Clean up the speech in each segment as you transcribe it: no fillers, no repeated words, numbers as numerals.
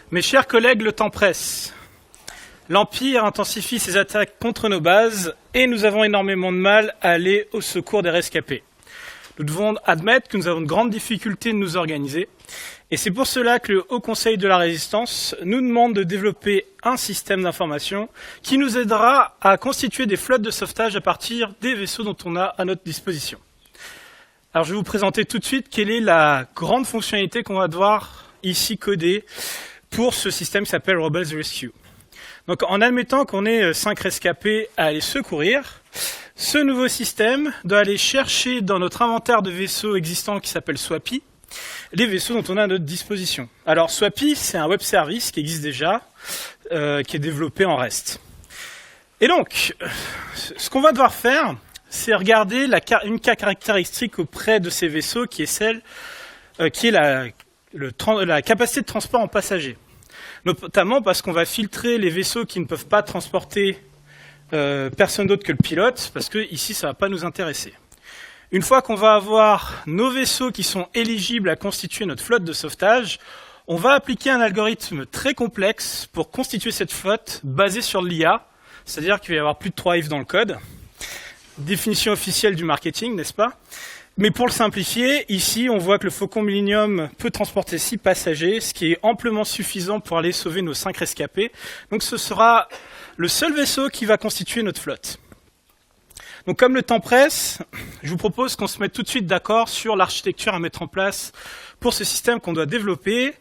Mes chers collègues, le temps presse. L'Empire intensifie ses attaques contre nos bases et nous avons énormément de mal à aller au secours des rescapés. Nous devons admettre que nous avons de grandes difficultés de nous organiser et c'est pour cela que le Haut Conseil de la Résistance nous demande de développer un système d'information qui nous aidera à constituer des flottes de sauvetage à partir des vaisseaux dont on a à notre disposition. Alors je vais vous présenter tout de suite quelle est la grande fonctionnalité qu'on va devoir ici coder pour ce système qui s'appelle Rebels Rescue. Donc en admettant qu'on ait 5 rescapés à aller secourir, ce nouveau système doit aller chercher dans notre inventaire de vaisseaux existants qui s'appelle Swappy, les vaisseaux dont on a à notre disposition. Alors Swappy, c'est un web service qui existe déjà, qui est développé en REST. Et donc, ce qu'on va devoir faire, c'est regarder une caractéristique auprès de ces vaisseaux qui est celle qui est la capacité de transport en passagers. Notamment parce qu'on va filtrer les vaisseaux qui ne peuvent pas transporter personne d'autre que le pilote, parce que ici ça ne va pas nous intéresser. Une fois qu'on va avoir nos vaisseaux qui sont éligibles à constituer notre flotte de sauvetage, on va appliquer un algorithme très complexe pour constituer cette flotte basée sur l'IA, c'est-à-dire qu'il va y avoir plus de 3 ifs dans le code. Définition officielle du marketing, n'est-ce pas ? Mais pour le simplifier, ici, on voit que le Faucon Millennium peut transporter 6 passagers, ce qui est amplement suffisant pour aller sauver nos 5 rescapés. Donc ce sera le seul vaisseau qui va constituer notre flotte. Donc comme le temps presse, je vous propose qu'on se mette tout de suite d'accord sur l'architecture à mettre en place pour ce système qu'on doit développer.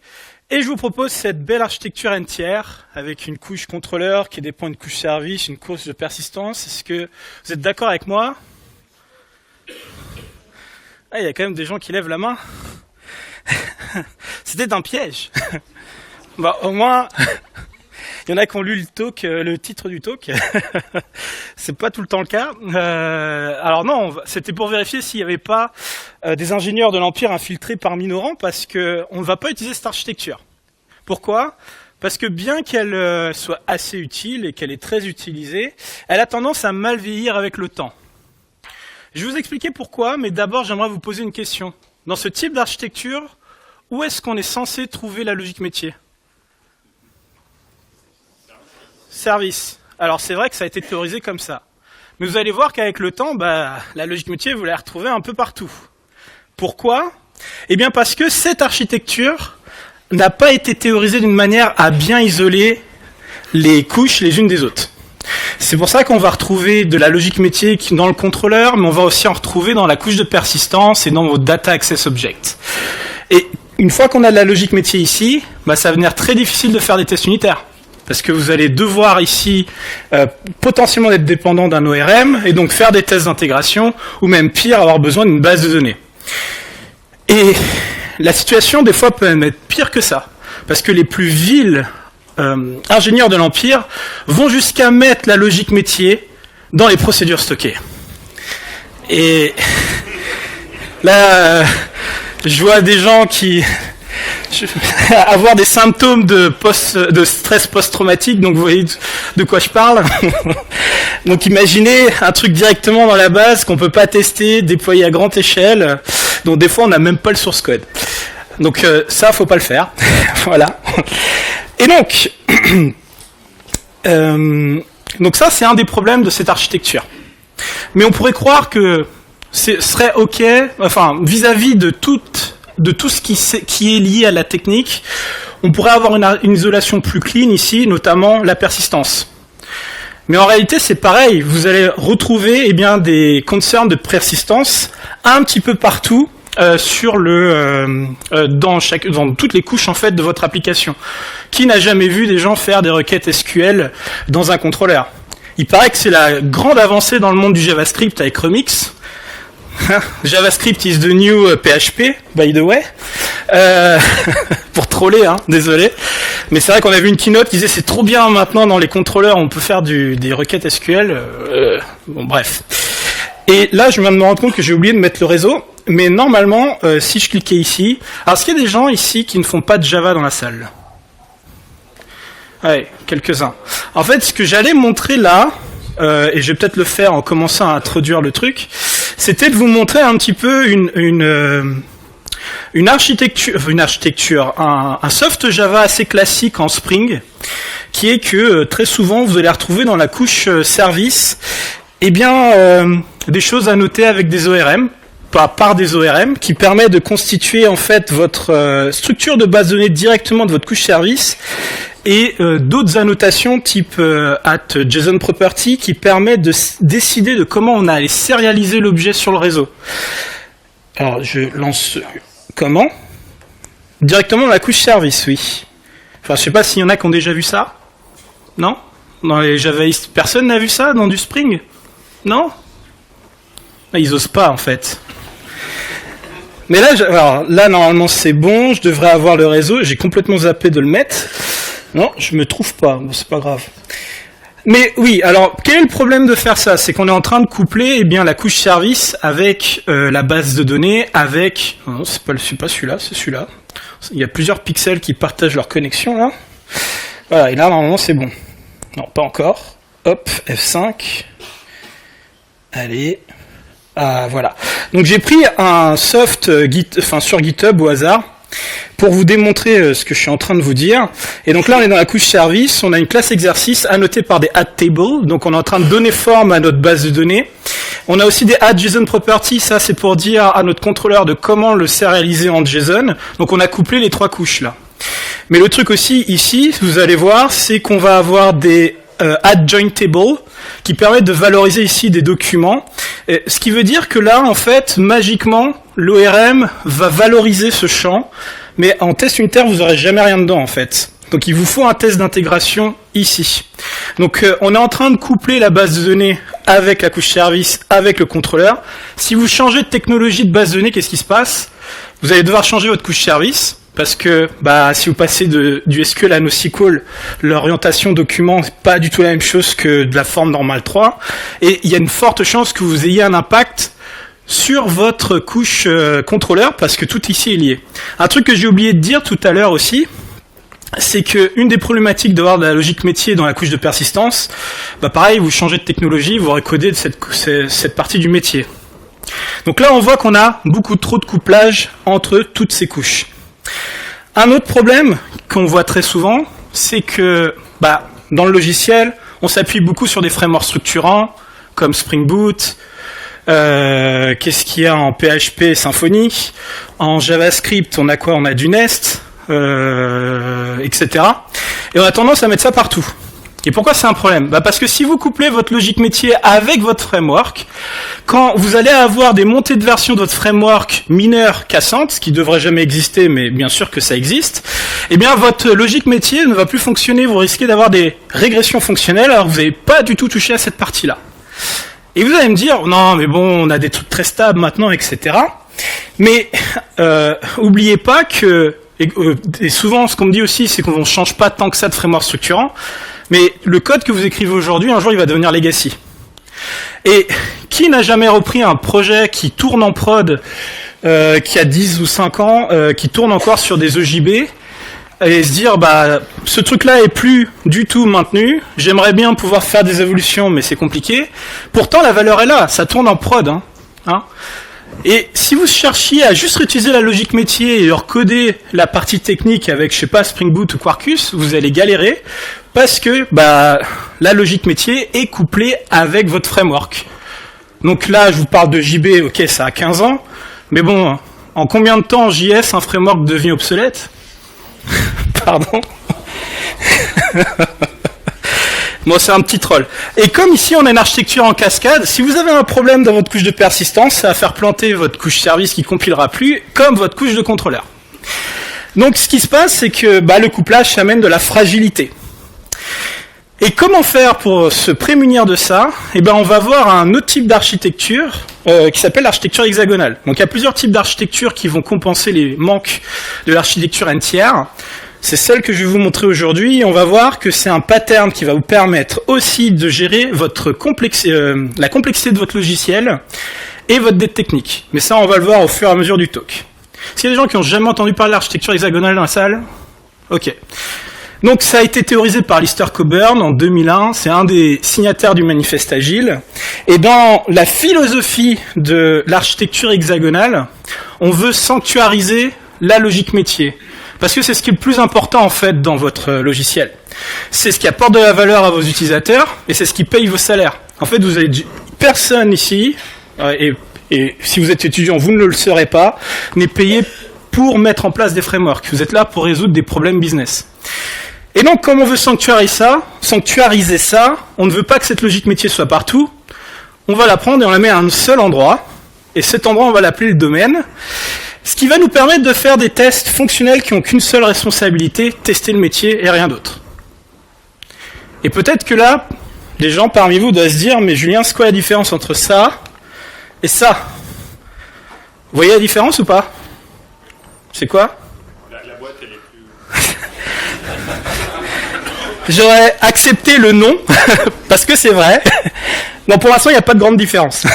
Et je vous propose cette belle architecture entière avec une couche contrôleur qui dépend d'une couche service, une couche de persistance. Est-ce que vous êtes d'accord avec moi ? Ah, il y a quand même des gens qui lèvent la main. C'était un piège. Bah, au moins, il y en a qui ont lu le titre du talk. C'est pas tout le temps le cas. Alors non, c'était pour vérifier s'il n'y avait pas des ingénieurs de l'Empire infiltrés parmi nos rangs, parce qu'on ne va pas utiliser cette architecture. Pourquoi ? Parce que bien qu'elle soit assez utile et qu'elle est très utilisée, elle a tendance à mal vieillir avec le temps. Je vais vous expliquer pourquoi, mais d'abord j'aimerais vous poser une question. Dans ce type d'architecture, où est-ce qu'on est censé trouver la logique métier ? Service. Alors c'est vrai que ça a été théorisé comme ça. Mais vous allez voir qu'avec le temps, la logique métier, vous la retrouvez un peu partout. Pourquoi ? Eh bien parce que cette architecture n'a pas été théorisée d'une manière à bien isoler les couches les unes des autres. C'est pour ça qu'on va retrouver de la logique métier dans le contrôleur, mais on va aussi en retrouver dans la couche de persistance et dans vos data access objects. Et une fois qu'on a de la logique métier ici, ça va devenir très difficile de faire des tests unitaires. Parce que vous allez devoir ici potentiellement être dépendant d'un ORM et donc faire des tests d'intégration ou même pire, avoir besoin d'une base de données. Et la situation des fois peut même être pire que ça. Parce que les plus vils ingénieurs de l'Empire vont jusqu'à mettre la logique métier dans les procédures stockées. Et là, je vois des gens qui avoir des symptômes de stress post-traumatique, donc vous voyez de quoi je parle. Donc imaginez un truc directement dans la base qu'on peut pas tester, déployer à grande échelle, donc des fois on n'a même pas le source code. Donc ça, faut pas le faire. Voilà. Et donc ça, c'est un des problèmes de cette architecture. Mais on pourrait croire que ce serait OK, vis-à-vis de tout ce qui est lié à la technique, on pourrait avoir une isolation plus clean ici, notamment la persistance. Mais en réalité, c'est pareil. Vous allez retrouver des concerns de persistance un petit peu partout dans toutes les couches en fait de votre application. Qui n'a jamais vu des gens faire des requêtes SQL dans un contrôleur ? Il paraît que c'est la grande avancée dans le monde du JavaScript avec Remix. JavaScript is the new PHP, by the way. Pour troller, désolé. Mais c'est vrai qu'on a vu une keynote qui disait c'est trop bien maintenant dans les contrôleurs, on peut faire des requêtes SQL. Bon, bref. Et là, je viens de me rendre compte que j'ai oublié de mettre le réseau. Mais normalement, si je cliquais ici... Alors, est-ce qu'il y a des gens ici qui ne font pas de Java dans la salle ? Ouais, quelques-uns. En fait, ce que j'allais montrer là, et je vais peut-être le faire en commençant à introduire le truc, c'était de vous montrer un petit peu un soft Java assez classique en Spring, qui est que très souvent vous allez retrouver dans la couche service, des choses à noter avec des ORM, par des ORM, qui permet de constituer en fait votre structure de base de données directement de votre couche service, et d'autres annotations type @JSON property qui permet de décider de comment on a allé sérialiser l'objet sur le réseau. Alors je lance comment ? Directement dans la couche service, oui. Enfin, je sais pas s'il y en a qui ont déjà vu ça. Non ? Dans les javaïstes, personne n'a vu ça dans du Spring ? Non ? Ils osent pas en fait. Mais là, normalement c'est bon, je devrais avoir le réseau, j'ai complètement zappé de le mettre. Non, je me trouve pas, bon, c'est pas grave. Mais oui, alors quel est le problème de faire ça ? C'est qu'on est en train de coupler la couche service avec la base de données, avec... Non, c'est pas celui-là, c'est celui-là. Il y a plusieurs pixels qui partagent leur connexion là. Voilà, et là normalement c'est bon. Non, pas encore. Hop, F5. Allez. Ah, voilà. Donc j'ai pris un soft sur GitHub au hasard pour vous démontrer ce que je suis en train de vous dire. Et donc là on est dans la couche service, on a une classe exercice annotée par des add_table, donc on est en train de donner forme à notre base de données. On a aussi des add_JSON property, ça c'est pour dire à notre contrôleur de comment le sérialiser en JSON. Donc on a couplé les 3 couches là. Mais le truc aussi ici, vous allez voir, c'est qu'on va avoir des add_join_table qui permettent de valoriser ici des documents. Et ce qui veut dire que là, en fait, magiquement, l'ORM va valoriser ce champ, mais en test unitaire, vous n'aurez jamais rien dedans, en fait. Donc il vous faut un test d'intégration ici. Donc on est en train de coupler la base de données avec la couche service, avec le contrôleur. Si vous changez de technologie de base de données, qu'est-ce qui se passe ? Vous allez devoir changer votre couche service, parce que si vous passez du SQL à NoSQL, l'orientation document n'est pas du tout la même chose que de la forme normale 3, et il y a une forte chance que vous ayez un impact sur votre couche contrôleur, parce que tout ici est lié. Un truc que j'ai oublié de dire tout à l'heure aussi, c'est que une des problématiques d'avoir de la logique métier dans la couche de persistance, pareil, vous changez de technologie, vous recodez cette partie du métier. Donc là, on voit qu'on a beaucoup trop de couplage entre toutes ces couches. Un autre problème qu'on voit très souvent, c'est que dans le logiciel, on s'appuie beaucoup sur des frameworks structurants, comme Spring Boot, qu'est-ce qu'il y a en PHP, Symfony, en JavaScript, on a quoi ? On a du Nest, etc. Et on a tendance à mettre ça partout. Et pourquoi c'est un problème ? Parce que si vous couplez votre logique métier avec votre framework, quand vous allez avoir des montées de version de votre framework mineures cassantes, ce qui devrait jamais exister, mais bien sûr que ça existe, votre logique métier ne va plus fonctionner, vous risquez d'avoir des régressions fonctionnelles, alors vous n'avez pas du tout touché à cette partie-là. Et vous allez me dire, non, mais bon, on a des trucs très stables maintenant, etc. Mais oubliez pas que, et souvent ce qu'on me dit aussi, c'est qu'on ne change pas tant que ça de framework structurant, mais le code que vous écrivez aujourd'hui, un jour, il va devenir legacy. Et qui n'a jamais repris un projet qui tourne en prod, qui a 10 ou 5 ans, qui tourne encore sur des EJB, et se dire, ce truc-là est plus du tout maintenu, j'aimerais bien pouvoir faire des évolutions, mais c'est compliqué. Pourtant, la valeur est là, ça tourne en prod. Et si vous cherchiez à juste réutiliser la logique métier et recoder la partie technique avec, Spring Boot ou Quarkus, vous allez galérer parce que la logique métier est couplée avec votre framework. Donc là, je vous parle de JB, ok, ça a 15 ans, mais bon, en combien de temps en JS un framework devient obsolète ? Pardon. Bon, c'est un petit troll. Et comme ici, on a une architecture en cascade, si vous avez un problème dans votre couche de persistance, ça va faire planter votre couche service qui compilera plus, comme votre couche de contrôleur. Donc, ce qui se passe, c'est que le couplage, ça amène de la fragilité. Et comment faire pour se prémunir de ça ? On va voir un autre type d'architecture qui s'appelle l'architecture hexagonale. Donc, il y a plusieurs types d'architectures qui vont compenser les manques de l'architecture entière. C'est celle que je vais vous montrer aujourd'hui. On va voir que c'est un pattern qui va vous permettre aussi de gérer la complexité de votre logiciel et votre dette technique. Mais ça, on va le voir au fur et à mesure du talk. Est-ce qu'il y a des gens qui n'ont jamais entendu parler de l'architecture hexagonale dans la salle ? Ok. Donc ça a été théorisé par Lister Coburn en 2001, c'est un des signataires du manifeste agile, Et dans la philosophie de l'architecture hexagonale, on veut sanctuariser la logique métier. Parce que c'est ce qui est le plus important en fait dans votre logiciel. C'est ce qui apporte de la valeur à vos utilisateurs et c'est ce qui paye vos salaires. En fait, vous avez personne ici, et si vous êtes étudiant, vous ne le serez pas, n'est payé pour mettre en place des frameworks. Vous êtes là pour résoudre des problèmes business. Et donc, comme on veut sanctuariser ça, on ne veut pas que cette logique métier soit partout. On va la prendre et on la met à un seul endroit. Et cet endroit, on va l'appeler le domaine. Ce qui va nous permettre de faire des tests fonctionnels qui n'ont qu'une seule responsabilité, tester le métier et rien d'autre. Et peut-être que là, les gens parmi vous doivent se dire, mais Julien, c'est quoi la différence entre ça et ça? Vous voyez la différence ou pas? C'est quoi? La boîte, elle est plus... J'aurais accepté le nom, parce que c'est vrai. Non, pour l'instant, il n'y a pas de grande différence.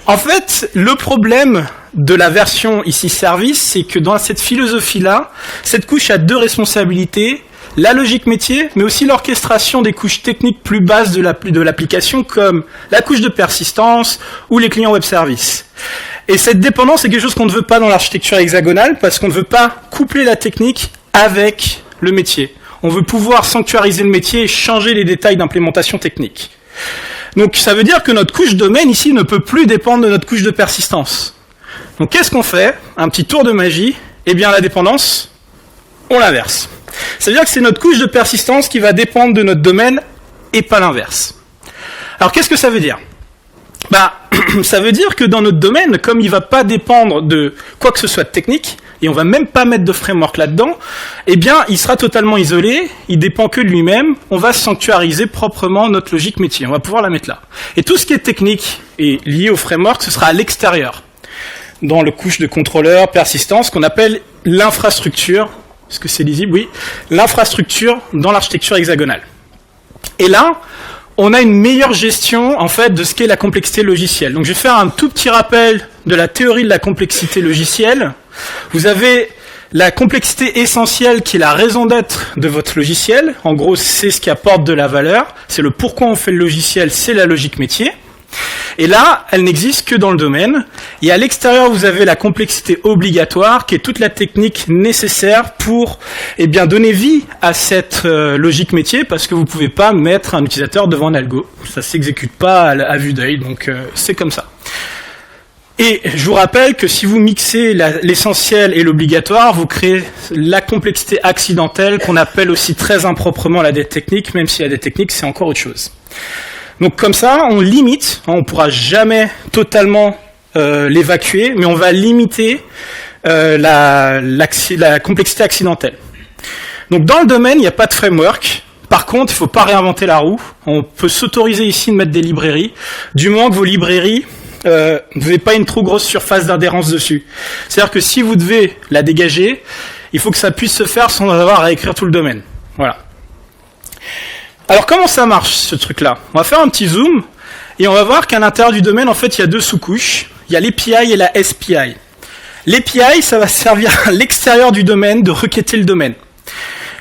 En fait, le problème de la version ici service, c'est que dans cette philosophie-là, cette couche a deux responsabilités, la logique métier, mais aussi l'orchestration des couches techniques plus basses de l'application, comme la couche de persistance ou les clients web services. Et cette dépendance est quelque chose qu'on ne veut pas dans l'architecture hexagonale, parce qu'on ne veut pas coupler la technique avec le métier. On veut pouvoir sanctuariser le métier et changer les détails d'implémentation technique. Donc ça veut dire que notre couche domaine ici ne peut plus dépendre de notre couche de persistance. Donc qu'est-ce qu'on fait? Un petit tour de magie. Eh bien la dépendance, on l'inverse. Ça veut dire que c'est notre couche de persistance qui va dépendre de notre domaine et pas l'inverse. Alors qu'est-ce que ça veut dire? Ça veut dire que dans notre domaine, comme il ne va pas dépendre de quoi que ce soit de technique, et on ne va même pas mettre de framework là-dedans, eh bien, il sera totalement isolé, il dépend que de lui-même, on va sanctuariser proprement notre logique métier, on va pouvoir la mettre là. Et tout ce qui est technique et lié au framework, ce sera à l'extérieur, dans le couche de contrôleur, persistance, qu'on appelle l'infrastructure, est-ce que c'est lisible? Oui, l'infrastructure dans l'architecture hexagonale. Et là, on a une meilleure gestion en fait de ce qu'est la complexité logicielle. Donc je vais faire un tout petit rappel de la théorie de la complexité logicielle. Vous avez la complexité essentielle qui est la raison d'être de votre logiciel. En gros, c'est ce qui apporte de la valeur. C'est le pourquoi on fait le logiciel, c'est la logique métier. Et là, elle n'existe que dans le domaine. Et à l'extérieur, vous avez la complexité obligatoire, qui est toute la technique nécessaire pour donner vie à cette logique métier, parce que vous ne pouvez pas mettre un utilisateur devant un algo. Ça ne s'exécute pas à vue d'œil, donc c'est comme ça. Et je vous rappelle que si vous mixez l'essentiel et l'obligatoire, vous créez la complexité accidentelle, qu'on appelle aussi très improprement la dette technique, même si la dette technique, c'est encore autre chose. Donc comme ça, on limite, on ne pourra jamais totalement l'évacuer, mais on va limiter la complexité accidentelle. Donc dans le domaine, il n'y a pas de framework. Par contre, il ne faut pas réinventer la roue. On peut s'autoriser ici de mettre des librairies, du moment que vos librairies, vous n'avez pas une trop grosse surface d'adhérence dessus. C'est-à-dire que si vous devez la dégager, il faut que ça puisse se faire sans avoir à écrire tout le domaine. Voilà. Alors comment ça marche ce truc-là? On va faire un petit zoom et on va voir qu'à l'intérieur du domaine, en fait, il y a deux sous-couches. Il y a l'API et la SPI. L'API, ça va servir à l'extérieur du domaine de requêter le domaine.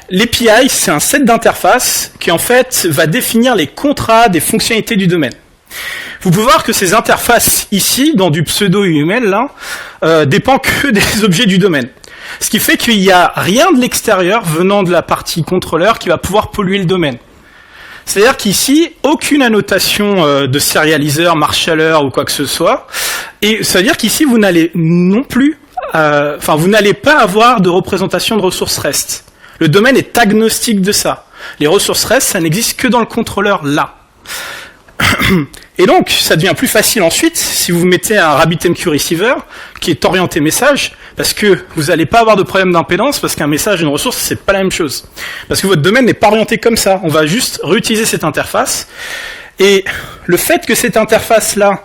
L'API, c'est un set d'interfaces qui, en fait, va définir les contrats des fonctionnalités du domaine. Vous pouvez voir que ces interfaces ici, dans du pseudo-UML, là, dépendent que des objets du domaine. Ce qui fait qu'il n'y a rien de l'extérieur venant de la partie contrôleur qui va pouvoir polluer le domaine. C'est-à-dire qu'ici, aucune annotation de sérialiseur, marshalleur ou quoi que ce soit. Et ça veut dire qu'ici, vous n'allez non plus, vous n'allez pas avoir de représentation de ressources REST. Le domaine est agnostique de ça. Les ressources REST, ça n'existe que dans le contrôleur là. Et donc, ça devient plus facile ensuite si vous mettez un RabbitMQ Receiver qui est orienté message, parce que vous n'allez pas avoir de problème d'impédance, parce qu'un message et une ressource, c'est pas la même chose. Parce que votre domaine n'est pas orienté comme ça. On va juste réutiliser cette interface. Et le fait que cette interface-là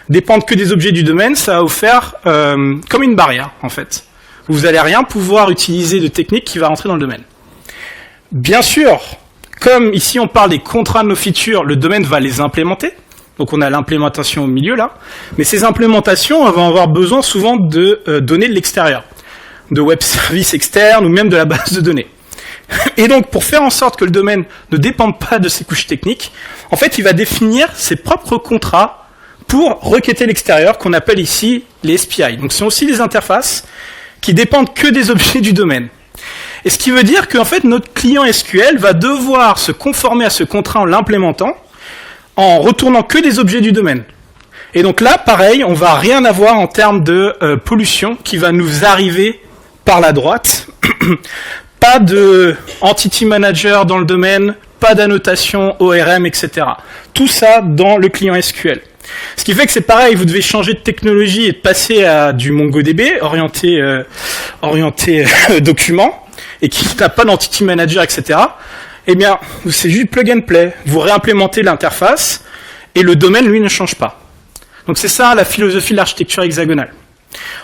dépende que des objets du domaine, ça va vous faire comme une barrière, en fait. Vous n'allez rien pouvoir utiliser de technique qui va rentrer dans le domaine. Bien sûr, comme ici on parle des contrats de nos features, le domaine va les implémenter. Donc on a l'implémentation au milieu là. Mais ces implémentations vont avoir besoin souvent de données de l'extérieur. De web services externes ou même de la base de données. Et donc, pour faire en sorte que le domaine ne dépende pas de ces couches techniques, en fait, il va définir ses propres contrats pour requêter l'extérieur, qu'on appelle ici les SPI. Donc, ce sont aussi des interfaces qui dépendent que des objets du domaine. Et ce qui veut dire qu'en fait, notre client SQL va devoir se conformer à ce contrat en l'implémentant, en retournant que des objets du domaine. Et donc là, pareil, on va rien avoir en termes de pollution qui va nous arriver par la droite. Pas de entity manager dans le domaine, pas d'annotation ORM, etc. Tout ça dans le client SQL. Ce qui fait que c'est pareil, vous devez changer de technologie et de passer à du MongoDB, orienté document, et qui n'a pas d'entity manager, etc. Eh bien, c'est juste plug and play. Vous réimplémentez l'interface, et le domaine, lui, ne change pas. Donc c'est ça la philosophie de l'architecture hexagonale.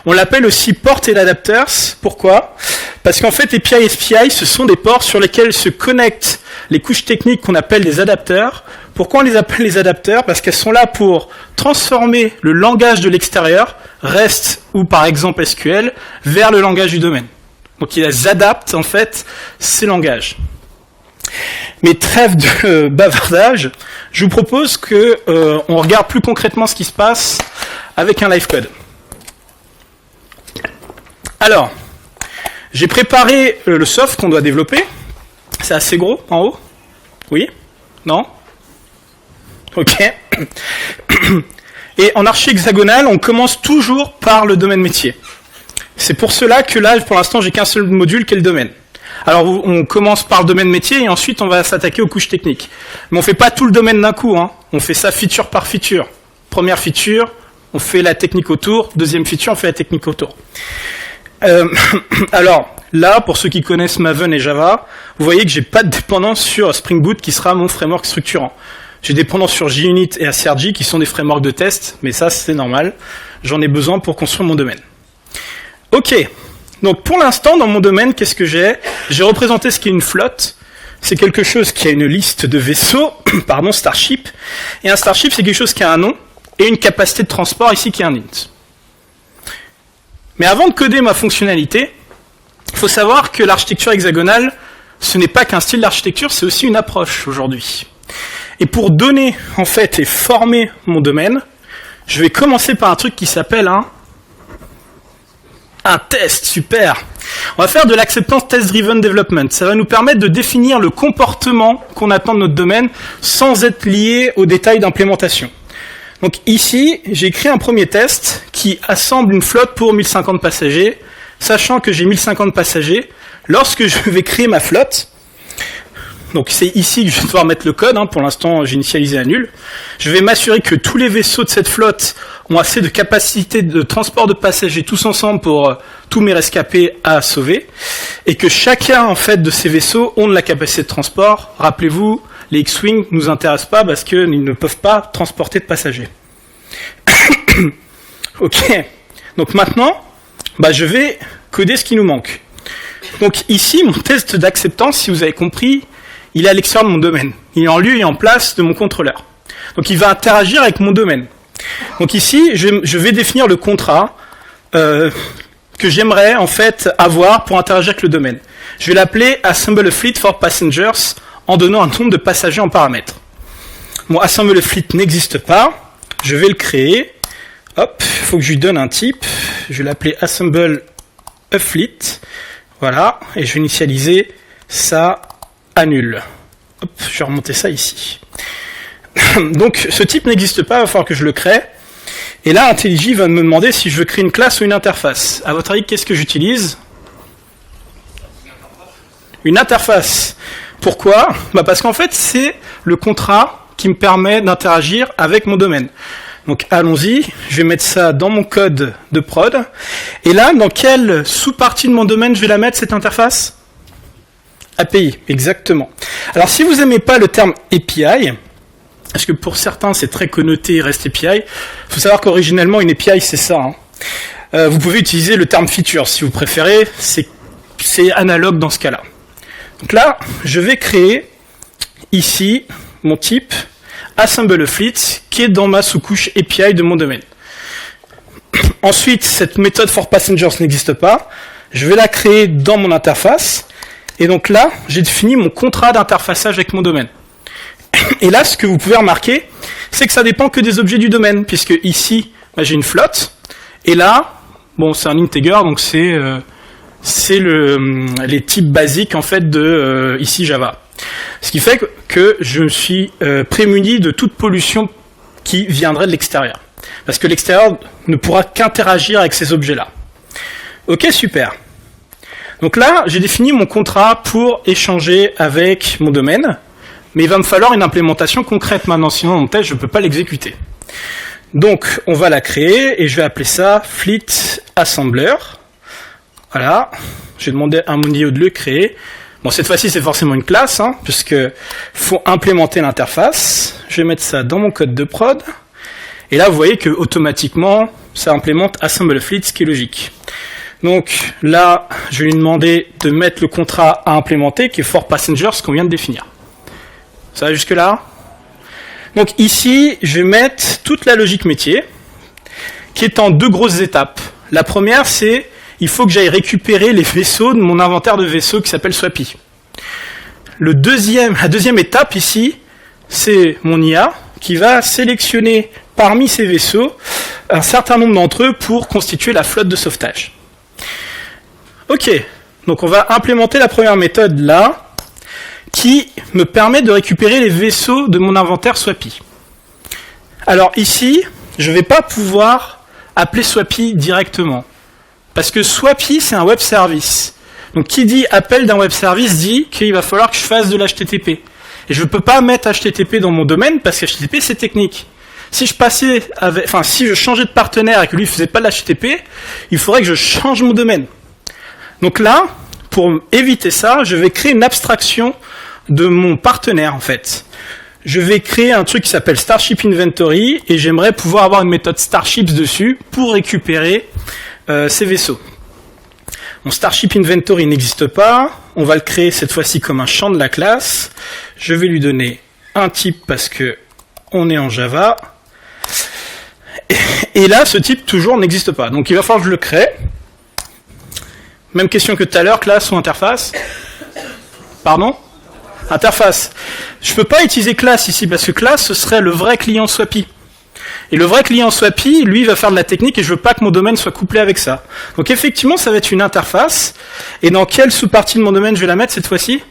On l'appelle aussi port et adapters. Pourquoi ? Parce qu'en fait, API et SPI, ce sont des ports sur lesquels se connectent les couches techniques qu'on appelle des adapteurs. Pourquoi on les appelle les adapteurs ? Parce qu'elles sont là pour transformer le langage de l'extérieur, REST ou par exemple SQL, vers le langage du domaine. Donc ils adaptent en fait ces langages. Mais trêve de bavardage, je vous propose que on regarde plus concrètement ce qui se passe avec un live code. Alors, j'ai préparé le soft qu'on doit développer. C'est assez gros, en haut ? Oui ? Non ? Ok. Et en archi hexagonale, on commence toujours par le domaine métier. C'est pour cela que là, pour l'instant, j'ai qu'un seul module qui est le domaine. Alors, on commence par le domaine métier et ensuite, on va s'attaquer aux couches techniques. Mais on fait pas tout le domaine d'un coup, hein. On fait ça feature par feature. Première feature, on fait la technique autour. Deuxième feature, on fait la technique autour. Alors, là, pour ceux qui connaissent Maven et Java, vous voyez que j'ai pas de dépendance sur Spring Boot qui sera mon framework structurant. J'ai dépendance sur JUnit et ACRG qui sont des frameworks de test, mais ça, c'est normal. J'en ai besoin pour construire mon domaine. Ok. Donc, pour l'instant, dans mon domaine, qu'est-ce que j'ai ? J'ai représenté ce qu'est une flotte. C'est quelque chose qui a une liste de vaisseaux, pardon, Starship. Et un Starship, c'est quelque chose qui a un nom et une capacité de transport ici qui est un int. Mais avant de coder ma fonctionnalité, il faut savoir que l'architecture hexagonale, ce n'est pas qu'un style d'architecture, c'est aussi une approche aujourd'hui. Et pour donner, en fait, et former mon domaine, je vais commencer par un truc qui s'appelle un test, super. On va faire de l'acceptance test-driven development. Ça va nous permettre de définir le comportement qu'on attend de notre domaine sans être lié aux détails d'implémentation. Donc ici, j'ai écrit un premier test qui assemble une flotte pour 1050 passagers, sachant que j'ai 1050 passagers. Lorsque je vais créer ma flotte, donc c'est ici que je vais devoir mettre le code, hein, pour l'instant j'ai initialisé à nul, je vais m'assurer que tous les vaisseaux de cette flotte ont assez de capacité de transport de passagers tous ensemble pour tous mes rescapés à sauver, et que chacun en fait de ces vaisseaux ont de la capacité de transport. Rappelez-vous, les X-Wing ne nous intéressent pas parce qu'ils ne peuvent pas transporter de passagers. Ok. Donc maintenant, je vais coder ce qui nous manque. Donc ici, mon test d'acceptance, si vous avez compris, il est à l'extérieur de mon domaine. Il est en lieu et en place de mon contrôleur. Donc il va interagir avec mon domaine. Donc ici, je vais définir le contrat que j'aimerais en fait avoir pour interagir avec le domaine. Je vais l'appeler Assemble a Fleet for Passengers en donnant un nombre de passagers en paramètres. Mon Assemble a Fleet n'existe pas. Je vais le créer. Hop, il faut que je lui donne un type. Je vais l'appeler Assemble a Fleet. Voilà, et je vais initialiser ça à nul. Hop, je vais remonter ça ici. Donc, ce type n'existe pas, il va falloir que je le crée. Et là, IntelliJ va me demander si je veux créer une classe ou une interface. À votre avis, qu'est-ce que j'utilise ? Une interface. Pourquoi ? Parce qu'en fait, c'est le contrat qui me permet d'interagir avec mon domaine. Donc, allons-y. Je vais mettre ça dans mon code de prod. Et là, dans quelle sous-partie de mon domaine je vais la mettre, cette interface ? API, exactement. Alors, si vous n'aimez pas le terme API, parce que pour certains, c'est très connoté REST API, il faut savoir qu'originellement, une API, c'est ça. Vous pouvez utiliser le terme feature, si vous préférez. C'est analogue dans ce cas-là. Donc là, je vais créer ici mon type Assemble a Fleet qui est dans ma sous-couche API de mon domaine. Ensuite, cette méthode for passengers n'existe pas. Je vais la créer dans mon interface Et donc là, j'ai défini mon contrat d'interfaçage avec mon domaine. Et là, ce que vous pouvez remarquer, c'est que ça dépend que des objets du domaine, puisque ici, bah, j'ai une flotte, et là, bon, c'est un integer, donc c'est les types basiques en fait de ici Java. Ce qui fait que je suis prémuni de toute pollution qui viendrait de l'extérieur. Parce que l'extérieur ne pourra qu'interagir avec ces objets-là. Ok, super. Donc là, j'ai défini mon contrat pour échanger avec mon domaine, mais il va me falloir une implémentation concrète maintenant, sinon mon test, je ne peux pas l'exécuter. Donc, on va la créer, et je vais appeler ça Fleet Assembler. Voilà, j'ai demandé à mon IO de le créer. Bon, cette fois-ci, c'est forcément une classe, hein, puisque faut implémenter l'interface. Je vais mettre ça dans mon code de prod. Et là, vous voyez que automatiquement, ça implémente Assemble Fleet, ce qui est logique. Donc là, je vais lui demander de mettre le contrat à implémenter, qui est for passenger, ce qu'on vient de définir. Ça va jusque-là? Donc ici, je vais mettre toute la logique métier, qui est en 2 grosses étapes. La première, c'est il faut que j'aille récupérer les vaisseaux de mon inventaire de vaisseaux qui s'appelle Swappy. La deuxième étape ici, c'est mon IA qui va sélectionner parmi ces vaisseaux un certain nombre d'entre eux pour constituer la flotte de sauvetage. Ok, donc on va implémenter la première méthode là, qui me permet de récupérer les vaisseaux de mon inventaire Swappy. Alors ici, je ne vais pas pouvoir appeler Swappy directement. Parce que Swappy, c'est un web service. Donc qui dit appel d'un web service dit qu'il va falloir que je fasse de l'HTTP. Et je ne peux pas mettre HTTP dans mon domaine parce que HTTP c'est technique. Si je changeais de partenaire et que lui ne faisait pas de l'HTTP, il faudrait que je change mon domaine. Donc là, pour éviter ça, je vais créer une abstraction de mon partenaire en fait. Je vais créer un truc qui s'appelle Starship Inventory et j'aimerais pouvoir avoir une méthode Starships dessus pour récupérer ces vaisseaux. Mon Starship Inventory n'existe pas. On va le créer cette fois-ci comme un champ de la classe. Je vais lui donner un type parce que on est en Java. Et là, ce type toujours n'existe pas. Donc il va falloir que je le crée. Même question que tout à l'heure, classe ou interface? Pardon? Interface. Je ne peux pas utiliser classe ici parce que classe, ce serait le vrai client Swappy. Et le vrai client Swappy, lui, va faire de la technique et je veux pas que mon domaine soit couplé avec ça. Donc effectivement, ça va être une interface. Et dans quelle sous-partie de mon domaine je vais la mettre cette fois-ci?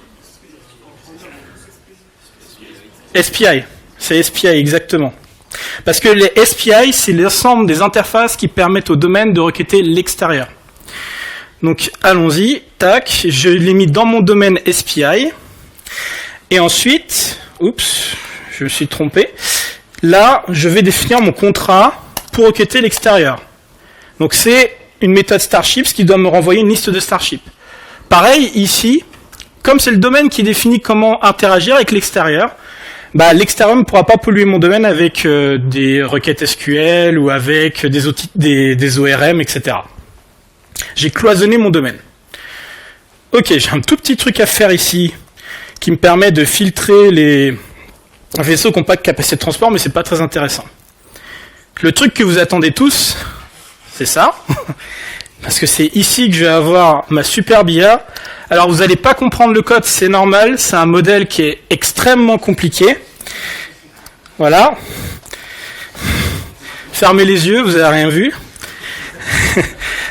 SPI. C'est SPI, exactement. Parce que les SPI, c'est l'ensemble des interfaces qui permettent au domaine de requêter l'extérieur. Donc allons-y, tac, je l'ai mis dans mon domaine SPI. Et ensuite, oups, je me suis trompé. Là, je vais définir mon contrat pour requêter l'extérieur. Donc c'est une méthode Starships qui doit me renvoyer une liste de Starships. Pareil, ici, comme c'est le domaine qui définit comment interagir avec l'extérieur, bah, l'extérieur ne pourra pas polluer mon domaine avec des requêtes SQL ou avec des outils, des ORM, etc. J'ai cloisonné mon domaine. Ok, j'ai un tout petit truc à faire ici qui me permet de filtrer les vaisseaux qui n'ont pas de capacité de transport, mais c'est pas très intéressant. Le truc que vous attendez tous, c'est ça, parce que c'est ici que je vais avoir ma superbe IA. Alors vous n'allez pas comprendre le code, c'est normal, c'est un modèle qui est extrêmement compliqué. Voilà. Fermez les yeux, vous n'avez rien vu.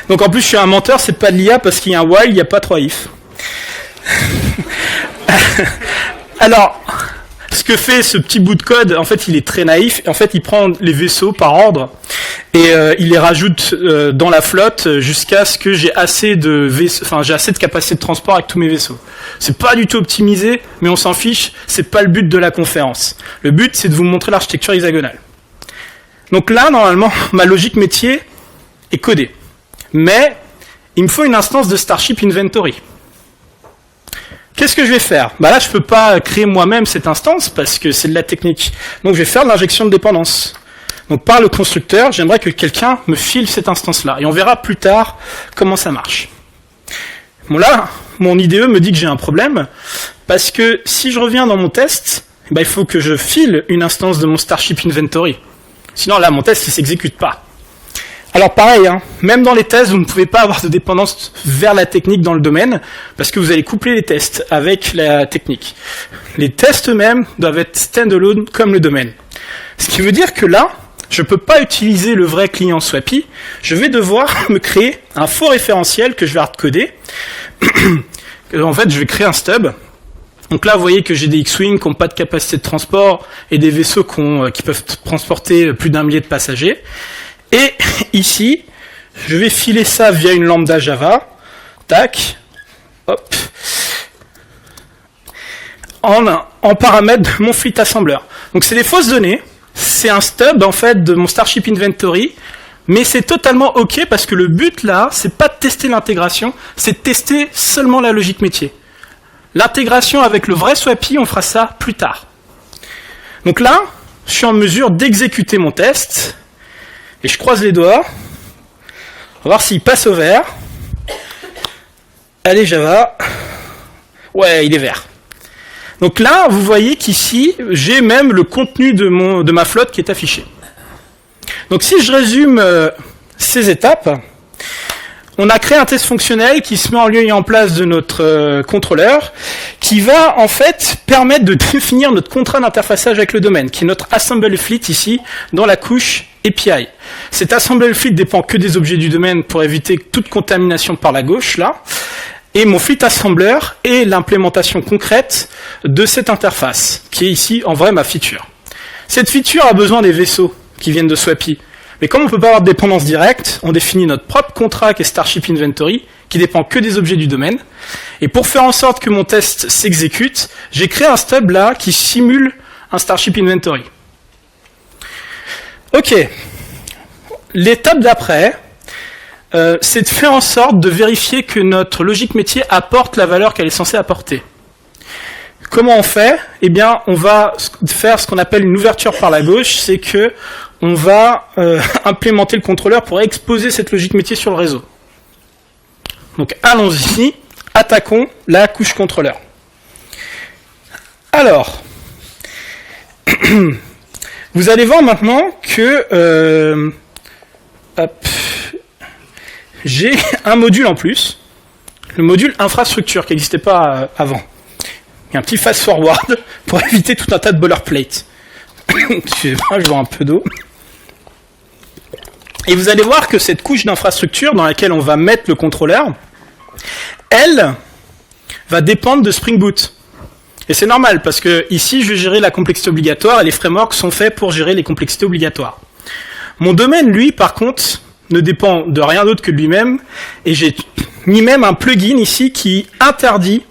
Donc en plus je suis un menteur, c'est pas de l'IA parce qu'il y a un while, il n'y a pas 3 if. Alors, ce que fait ce petit bout de code, en fait il est très naïf, en fait il prend les vaisseaux par ordre et il les rajoute dans la flotte jusqu'à ce que j'ai assez de j'ai assez de capacité de transport avec tous mes vaisseaux. C'est pas du tout optimisé, mais on s'en fiche, c'est pas le but de la conférence. Le but c'est de vous montrer l'architecture hexagonale. Donc là, normalement, ma logique métier est codée. Mais il me faut une instance de Starship Inventory. Qu'est-ce que je vais faire? Bah là, je ne peux pas créer moi-même cette instance parce que c'est de la technique. Donc je vais faire de l'injection de dépendance. Donc par le constructeur, j'aimerais que quelqu'un me file cette instance-là. Et on verra plus tard comment ça marche. Bon là, mon IDE me dit que j'ai un problème parce que si je reviens dans mon test, bah, il faut que je file une instance de mon Starship Inventory. Sinon là, mon test ne s'exécute pas. Alors pareil, hein, même dans les tests, vous ne pouvez pas avoir de dépendance vers la technique dans le domaine, parce que vous allez coupler les tests avec la technique. Les tests eux-mêmes doivent être standalone comme le domaine. Ce qui veut dire que là, je ne peux pas utiliser le vrai client Swappy, je vais devoir me créer un faux référentiel que je vais hardcoder. En fait, je vais créer un stub. Donc là, vous voyez que j'ai des X-Wing qui n'ont pas de capacité de transport et des vaisseaux qui peuvent transporter plus d'1 millier de passagers. Et ici, je vais filer ça via une lambda Java. Tac. Hop. En paramètre de mon fleet assembler. Donc c'est des fausses données. C'est un stub en fait de mon Starship Inventory. Mais c'est totalement OK parce que le but là, c'est pas de tester l'intégration, c'est de tester seulement la logique métier. L'intégration avec le vrai Swappy, on fera ça plus tard. Donc là, je suis en mesure d'exécuter mon test. Et je croise les doigts. On va voir s'il passe au vert. Allez Java. Ouais, il est vert. Donc là, vous voyez qu'ici, j'ai même le contenu de ma flotte qui est affiché. Donc si je résume ces étapes, on a créé un test fonctionnel qui se met en lieu et en place de notre contrôleur, qui va en fait permettre de définir notre contrat d'interfaçage avec le domaine, qui est notre Assemble Fleet ici, dans la couche API. Cet Assemble Fleet dépend que des objets du domaine pour éviter toute contamination par la gauche, là. Et mon Fleet Assembler est l'implémentation concrète de cette interface, qui est ici en vrai ma feature. Cette feature a besoin des vaisseaux qui viennent de Swappy. Mais comme on ne peut pas avoir de dépendance directe, on définit notre propre contrat qui est Starship Inventory, qui dépend que des objets du domaine. Et pour faire en sorte que mon test s'exécute, j'ai créé un stub là qui simule un Starship Inventory. Ok. L'étape d'après, c'est de faire en sorte de vérifier que notre logique métier apporte la valeur qu'elle est censée apporter. Comment on fait ? Eh bien, on va faire ce qu'on appelle une ouverture par la gauche, c'est que on va implémenter le contrôleur pour exposer cette logique métier sur le réseau. Donc allons-y, attaquons la couche contrôleur. Alors, vous allez voir maintenant que j'ai un module en plus, le module infrastructure qui n'existait pas avant. Il y a un petit fast forward pour éviter tout un tas de boilerplate. Excusez-moi, je bois un peu d'eau. Et vous allez voir que cette couche d'infrastructure dans laquelle on va mettre le contrôleur, elle va dépendre de Spring Boot. Et c'est normal parce que ici je vais gérer la complexité obligatoire et les frameworks sont faits pour gérer les complexités obligatoires. Mon domaine, lui, par contre, ne dépend de rien d'autre que de lui-même. Et j'ai mis même un plugin ici qui interdit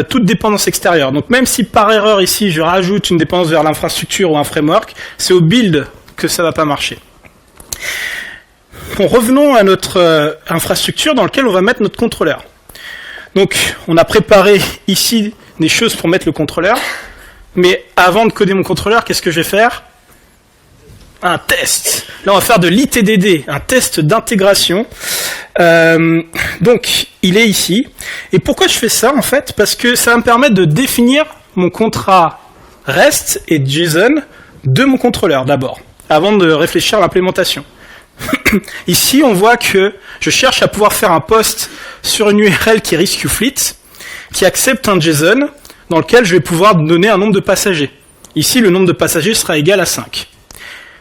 toute dépendance extérieure. Donc même si par erreur ici je rajoute une dépendance vers l'infrastructure ou un framework, c'est au build que ça va pas marcher. Bon, revenons à notre infrastructure dans laquelle on va mettre notre contrôleur. Donc on a préparé ici des choses pour mettre le contrôleur, mais avant de coder mon contrôleur, qu'est-ce que je vais faire ? Un test. Là, on va faire de l'ITDD, un test d'intégration. Donc, il est ici. Et pourquoi je fais ça, en fait ? Parce que ça va me permettre de définir mon contrat REST et JSON de mon contrôleur, d'abord, avant de réfléchir à l'implémentation. Ici, on voit que je cherche à pouvoir faire un post sur une URL qui est RescueFleet, qui accepte un JSON dans lequel je vais pouvoir donner un nombre de passagers. Ici, le nombre de passagers sera égal à 5.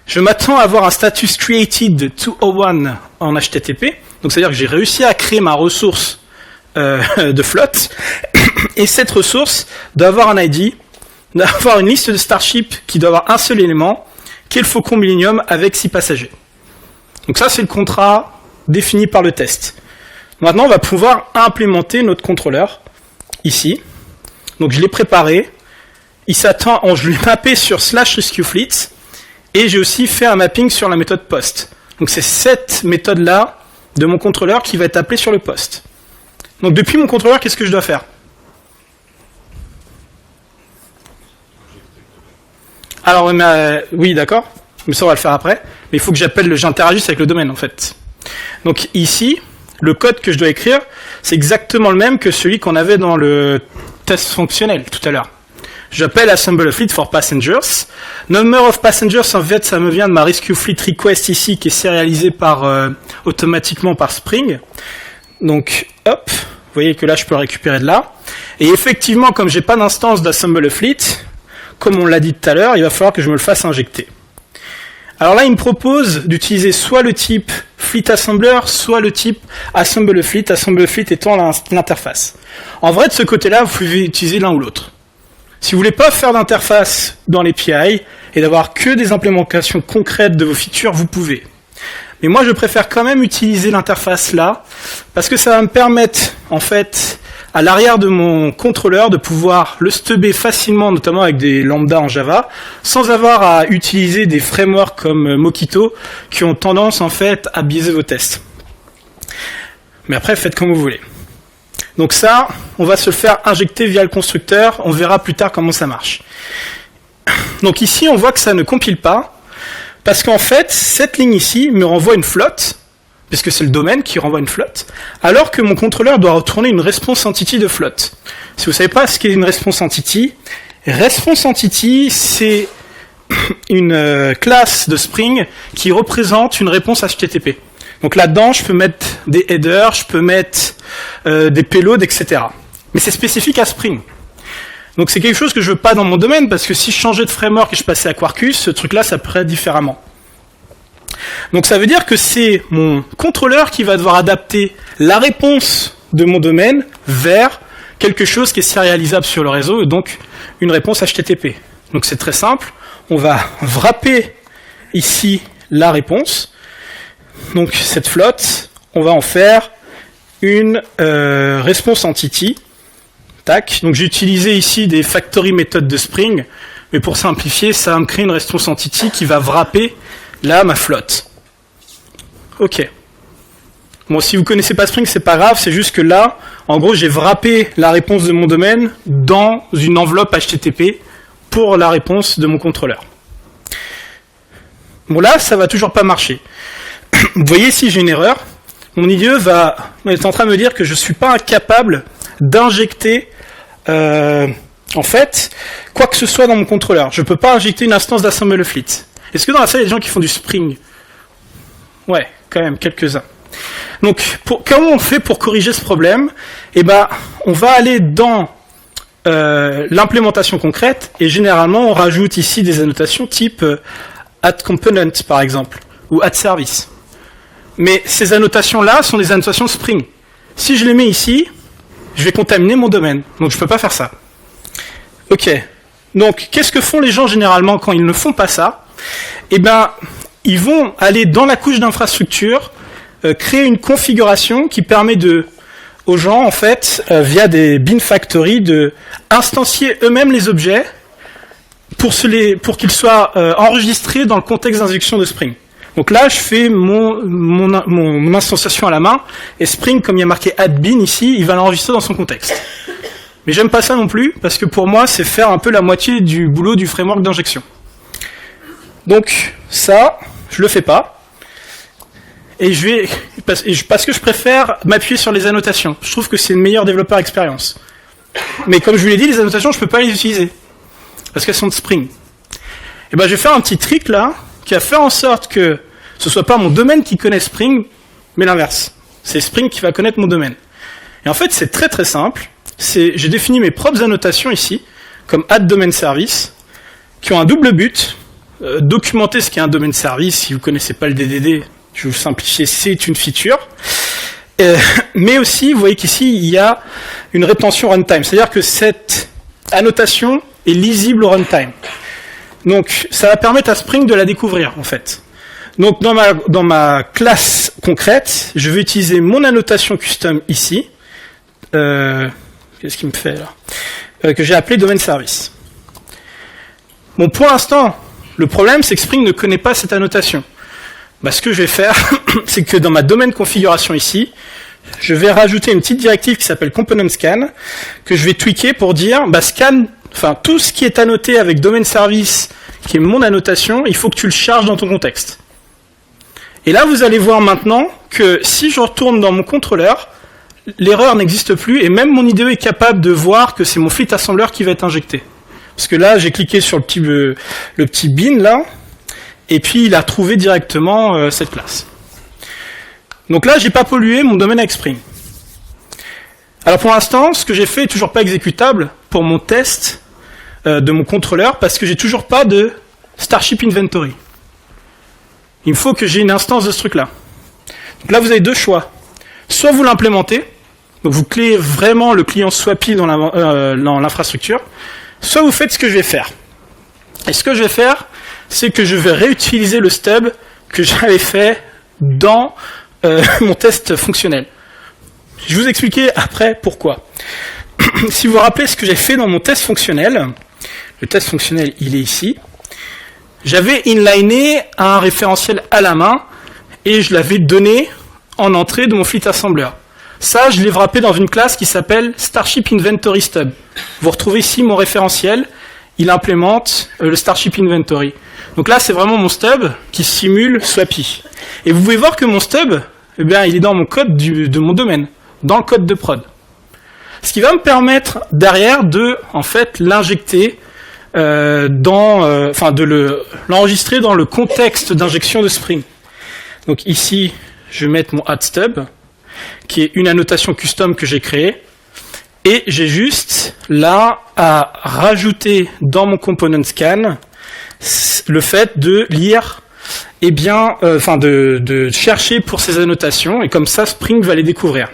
Je m'attends à avoir un status created 201 en HTTP, donc c'est-à-dire que j'ai réussi à créer ma ressource de flotte, et cette ressource doit avoir un ID, doit avoir une liste de Starship qui doit avoir un seul élément, qui est le Faucon Millennium avec 6 passagers. Donc ça, c'est le contrat défini par le test. Maintenant, on va pouvoir implémenter notre contrôleur, ici. Donc je l'ai préparé, il s'attend, je l'ai mappé sur /rescueFleet, et j'ai aussi fait un mapping sur la méthode post. Donc c'est cette méthode-là de mon contrôleur qui va être appelée sur le post. Donc depuis mon contrôleur, qu'est-ce que je dois faire ? Alors oui, d'accord, mais ça on va le faire après. Mais il faut que j'interagisse avec le domaine en fait. Donc ici, le code que je dois écrire, c'est exactement le même que celui qu'on avait dans le test fonctionnel tout à l'heure. j'appelle assemble a fleet for passengers. Number of passengers, en fait, ça me vient de ma rescue fleet request ici, qui est sérialisée automatiquement par Spring. Donc, hop, vous voyez que là, je peux le récupérer de là. Et effectivement, comme j'ai pas d'instance d'assemble a fleet, comme on l'a dit tout à l'heure, il va falloir que je me le fasse injecter. Alors là, il me propose d'utiliser soit le type fleet assembler, soit le type assemble fleet étant l'interface. En vrai, de ce côté-là, vous pouvez utiliser l'un ou l'autre. Si vous voulez pas faire d'interface dans l'API et d'avoir que des implémentations concrètes de vos features, vous pouvez. Mais moi, je préfère quand même utiliser l'interface là, parce que ça va me permettre, en fait, à l'arrière de mon contrôleur, de pouvoir le stubber facilement, notamment avec des lambdas en Java, sans avoir à utiliser des frameworks comme Mockito, qui ont tendance, en fait, à biaiser vos tests. Mais après, faites comme vous voulez. Donc ça, on va se le faire injecter via le constructeur, on verra plus tard comment ça marche. Donc ici, on voit que ça ne compile pas, parce qu'en fait, cette ligne ici me renvoie une flotte, puisque c'est le domaine qui renvoie une flotte, alors que mon contrôleur doit retourner une response entity de flotte. Si vous ne savez pas ce qu'est une response entity, c'est une classe de Spring qui représente une réponse HTTP. Donc là-dedans, je peux mettre des headers, je peux mettre des payloads, etc. Mais c'est spécifique à Spring. Donc c'est quelque chose que je veux pas dans mon domaine, parce que si je changeais de framework et je passais à Quarkus, ce truc-là, ça pourrait être différemment. Donc ça veut dire que c'est mon contrôleur qui va devoir adapter la réponse de mon domaine vers quelque chose qui est sérialisable sur le réseau, et donc une réponse HTTP. Donc c'est très simple, on va wrapper ici la réponse. Donc cette flotte, on va en faire une response entity. Tac. Donc j'ai utilisé ici des factory méthodes de Spring, mais pour simplifier, ça va me créer une response entity qui va wrapper là ma flotte. Ok. Bon, si vous connaissez pas Spring, c'est pas grave, c'est juste que là, en gros, j'ai wrappé la réponse de mon domaine dans une enveloppe HTTP pour la réponse de mon contrôleur. Bon là, ça va toujours pas marcher. Vous voyez ici, j'ai une erreur. Mon IDE est en train de me dire que je suis pas incapable d'injecter en fait quoi que ce soit dans mon contrôleur. Je peux pas injecter une instance d'assemble fleet. Est-ce que dans la salle, il y a des gens qui font du Spring? Ouais, quand même, quelques-uns. Donc, comment on fait pour corriger ce problème? Eh ben, on va aller dans l'implémentation concrète, et généralement, on rajoute ici des annotations type add component, par exemple, ou add service. Mais ces annotations-là sont des annotations Spring. Si je les mets ici, je vais contaminer mon domaine. Donc, je peux pas faire ça. Ok. Donc, qu'est-ce que font les gens généralement quand ils ne font pas ça? Eh ben, ils vont aller dans la couche d'infrastructure, créer une configuration qui permet aux gens, en fait, via des bin factory, de instancier eux-mêmes les objets pour qu'ils soient enregistrés dans le contexte d'injection de Spring. Donc là, je fais mon instanciation à la main, et Spring, comme il y a marqué add bin ici, il va l'enregistrer dans son contexte. Mais j'aime pas ça non plus, parce que pour moi, c'est faire un peu la moitié du boulot du framework d'injection. Donc ça, je le fais pas. Et parce que je préfère m'appuyer sur les annotations. Je trouve que c'est une meilleure développeur expérience. Mais comme je vous l'ai dit, les annotations, je peux pas les utiliser. Parce qu'elles sont de Spring. Et ben, je vais faire un petit trick là, qui va faire en sorte que ce soit pas mon domaine qui connaît Spring, mais l'inverse. C'est Spring qui va connaître mon domaine. Et en fait, c'est très très simple. J'ai défini mes propres annotations ici, comme add domain service, qui ont un double but. Documenter ce qu'est un domain service. Si vous connaissez pas le DDD, je vais vous simplifier, c'est une feature. Mais aussi, vous voyez qu'ici, il y a une rétention runtime. C'est-à-dire que cette annotation est lisible au runtime. Donc, ça va permettre à Spring de la découvrir, en fait. Donc, dans ma classe concrète, je vais utiliser mon annotation custom ici. Qu'est-ce qu'il me fait, là? Que j'ai appelé domain service. Bon, pour l'instant, le problème, c'est que Spring ne connaît pas cette annotation. Bah, ce que je vais faire, c'est que dans ma domaine configuration ici, je vais rajouter une petite directive qui s'appelle component scan, que je vais tweaker pour dire, bah, scan, enfin, tout ce qui est annoté avec domain service, qui est mon annotation, il faut que tu le charges dans ton contexte. Et là, vous allez voir maintenant que si je retourne dans mon contrôleur, l'erreur n'existe plus, et même mon IDE est capable de voir que c'est mon fleet assembler qui va être injecté. Parce que là, j'ai cliqué sur le petit bin là, et puis il a trouvé directement cette classe. Donc là, j'ai pas pollué mon domaine avec Spring. Alors pour l'instant, ce que j'ai fait est toujours pas exécutable pour mon test de mon contrôleur, parce que j'ai toujours pas de Starship Inventory. Il me faut que j'ai une instance de ce truc-là. Donc là, vous avez deux choix. Soit vous l'implémentez, donc vous créez vraiment le client Swappy dans l'infrastructure, soit vous faites ce que je vais faire. Et ce que je vais faire, c'est que je vais réutiliser le stub que j'avais fait dans mon test fonctionnel. Je vais vous expliquer après pourquoi. Si vous vous rappelez ce que j'ai fait dans mon test fonctionnel, le test fonctionnel, il est ici. J'avais inliné un référentiel à la main et je l'avais donné en entrée de mon fleet assembler. Ça, je l'ai wrappé dans une classe qui s'appelle Starship Inventory Stub. Vous retrouvez ici mon référentiel, il implémente le Starship Inventory. Donc là, c'est vraiment mon stub qui simule Swappy. Et vous pouvez voir que mon stub, eh bien, il est dans mon code de mon domaine, dans le code de prod. Ce qui va me permettre derrière de, en fait, l'injecter de l'enregistrer dans le contexte d'injection de Spring. Donc ici, je vais mettre mon add stub, qui est une annotation custom que j'ai créée, et j'ai juste là à rajouter dans mon component scan le fait de lire, de chercher pour ces annotations, et comme ça Spring va les découvrir.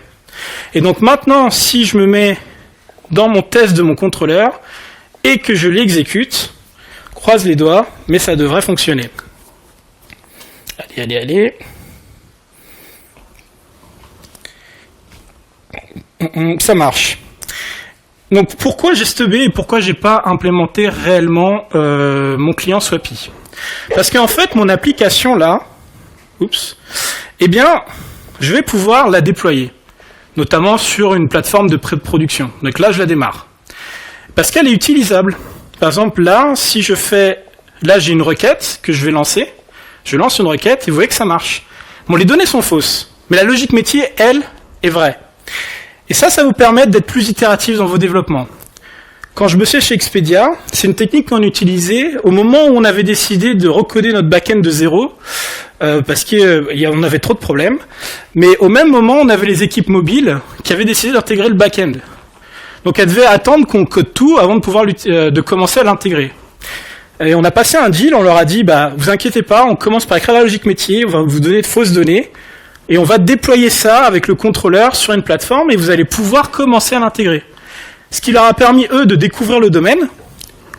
Et donc maintenant, si je me mets dans mon test de mon contrôleur et que je l'exécute, croise les doigts, mais ça devrait fonctionner. Allez. Ça marche. Donc pourquoi j'ai stubé et pourquoi j'ai pas implémenté réellement mon client Swappy? Parce qu'en fait mon application là, je vais pouvoir la déployer, notamment sur une plateforme de pré-production. Donc là je la démarre. Parce qu'elle est utilisable. Par exemple là, si je fais, là j'ai une requête que je vais lancer, je lance une requête et vous voyez que ça marche. Bon, les données sont fausses, mais la logique métier, elle, est vraie. Et ça vous permet d'être plus itératif dans vos développements. Quand je bossais chez Expedia, c'est une technique qu'on utilisait au moment où on avait décidé de recoder notre back-end de zéro, parce qu'on avait trop de problèmes. Mais au même moment, on avait les équipes mobiles qui avaient décidé d'intégrer le back-end. Donc elles devaient attendre qu'on code tout avant de pouvoir de commencer à l'intégrer. Et on a passé un deal, on leur a dit, vous inquiétez pas, on commence par écrire la logique métier, on va vous donner de fausses données, et on va déployer ça avec le contrôleur sur une plateforme, et vous allez pouvoir commencer à l'intégrer. Ce qui leur a permis, eux, de découvrir le domaine,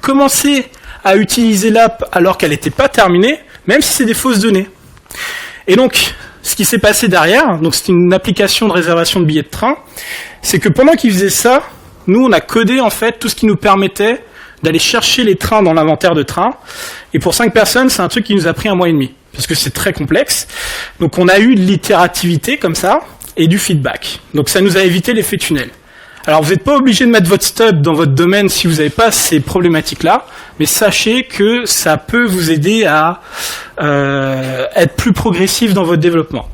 commencer à utiliser l'app alors qu'elle n'était pas terminée, même si c'est des fausses données. Et donc, ce qui s'est passé derrière, donc c'était une application de réservation de billets de train, c'est que pendant qu'ils faisaient ça, nous, on a codé en fait tout ce qui nous permettait d'aller chercher les trains dans l'inventaire de trains. Et pour 5 personnes, c'est un truc qui nous a pris 1 mois et demi, parce que c'est très complexe. Donc on a eu de l'itérativité comme ça, et du feedback. Donc ça nous a évité l'effet tunnel. Alors vous n'êtes pas obligé de mettre votre stub dans votre domaine si vous n'avez pas ces problématiques-là, mais sachez que ça peut vous aider à être plus progressif dans votre développement.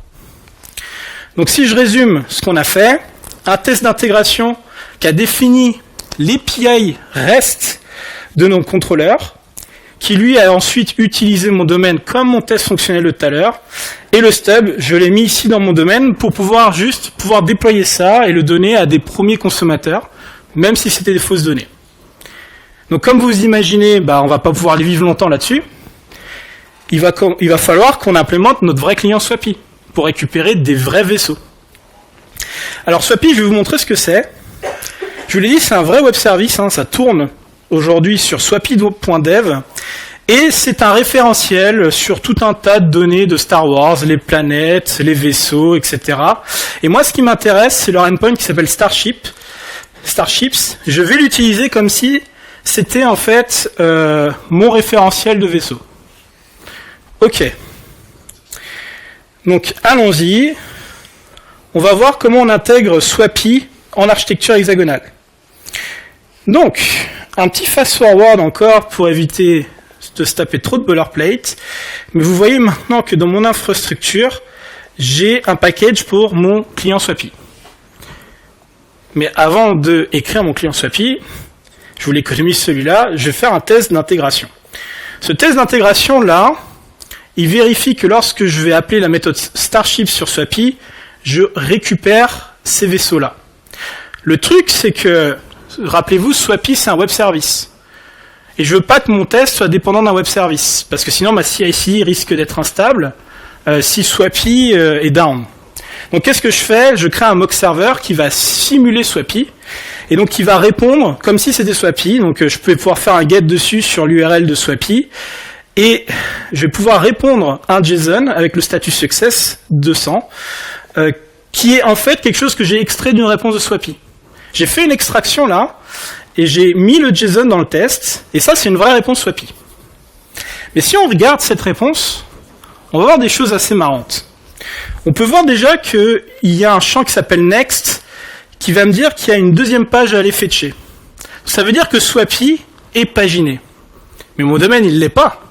Donc si je résume ce qu'on a fait, un test d'intégration qui a défini l'API REST de nos contrôleurs, qui lui a ensuite utilisé mon domaine comme mon test fonctionnel de tout à l'heure, et le stub, je l'ai mis ici dans mon domaine pour pouvoir déployer ça et le donner à des premiers consommateurs, même si c'était des fausses données. Donc comme vous imaginez, on va pas pouvoir les vivre longtemps là-dessus. Il va falloir qu'on implémente notre vrai client Swappy pour récupérer des vrais vaisseaux. Alors Swappy, je vais vous montrer ce que c'est. Je vous l'ai dit, c'est un vrai web service, ça tourne aujourd'hui sur swappy.dev, et c'est un référentiel sur tout un tas de données de Star Wars, les planètes, les vaisseaux, etc. Et moi, ce qui m'intéresse, c'est leur endpoint qui s'appelle Starships. Je vais l'utiliser comme si c'était en fait mon référentiel de vaisseau. Ok. Donc, allons-y. On va voir comment on intègre Swappy en architecture hexagonale. Donc, un petit fast-forward encore pour éviter de se taper trop de boilerplate. Mais vous voyez maintenant que dans mon infrastructure, j'ai un package pour mon client Swappy. Mais avant d'écrire mon client Swappy, je voulais économiser celui-là, je vais faire un test d'intégration. Ce test d'intégration-là, il vérifie que lorsque je vais appeler la méthode Starship sur Swappy, je récupère ces vaisseaux-là. Le truc, c'est que, rappelez-vous, Swappy, c'est un web service. Et je veux pas que mon test soit dépendant d'un web service, parce que sinon ma CI/CD risque d'être instable si Swappy est down. Donc qu'est-ce que je fais? Je crée un mock server qui va simuler Swappy, et donc qui va répondre comme si c'était Swappy. Donc je peux pouvoir faire un get dessus sur l'URL de Swappy, et je vais pouvoir répondre à un JSON avec le statut success 200, qui est en fait quelque chose que j'ai extrait d'une réponse de Swappy. J'ai fait une extraction là, et j'ai mis le JSON dans le test, et ça c'est une vraie réponse Swappy. Mais si on regarde cette réponse, on va voir des choses assez marrantes. On peut voir déjà qu'il y a un champ qui s'appelle next, qui va me dire qu'il y a une deuxième page à aller fetcher. Ça veut dire que Swappy est paginé. Mais mon domaine, il ne l'est pas.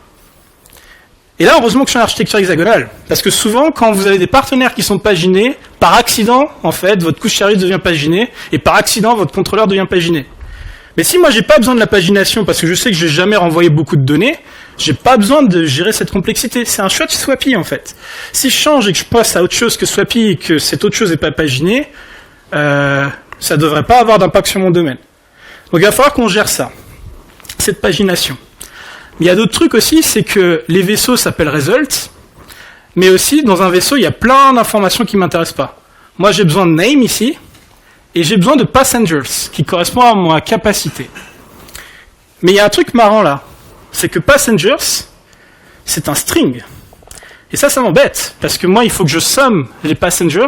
Et là, heureusement que je suis en architecture hexagonale. Parce que souvent, quand vous avez des partenaires qui sont paginés, par accident, en fait, votre couche service devient paginée, et par accident, votre contrôleur devient paginé. Mais si moi, j'ai pas besoin de la pagination, parce que je sais que je vais jamais renvoyer beaucoup de données, j'ai pas besoin de gérer cette complexité. C'est un choix de Swappy, en fait. Si je change et que je passe à autre chose que Swappy et que cette autre chose n'est pas paginée, ça devrait pas avoir d'impact sur mon domaine. Donc il va falloir qu'on gère ça, cette pagination. Mais il y a d'autres trucs aussi, c'est que les vaisseaux s'appellent result, mais aussi dans un vaisseau, il y a plein d'informations qui m'intéressent pas. Moi j'ai besoin de name ici, et j'ai besoin de passengers, qui correspond à ma capacité. Mais il y a un truc marrant là, c'est que passengers, c'est un string. Et ça m'embête, parce que moi il faut que je somme les passengers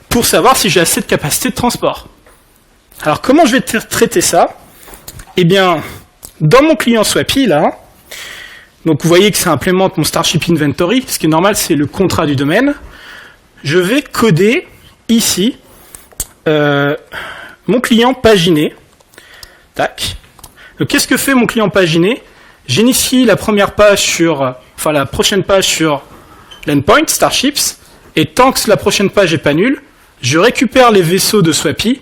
pour savoir si j'ai assez de capacité de transport. Alors comment je vais traiter ça? Eh bien, dans mon client Swappy, là, donc vous voyez que ça implémente mon Starship Inventory, ce qui est normal, c'est le contrat du domaine. Je vais coder ici mon client paginé. Tac. Donc qu'est-ce que fait mon client paginé? J'initie la première page la prochaine page sur l'endpoint Starships, et tant que la prochaine page est pas nulle, je récupère les vaisseaux de Swappy,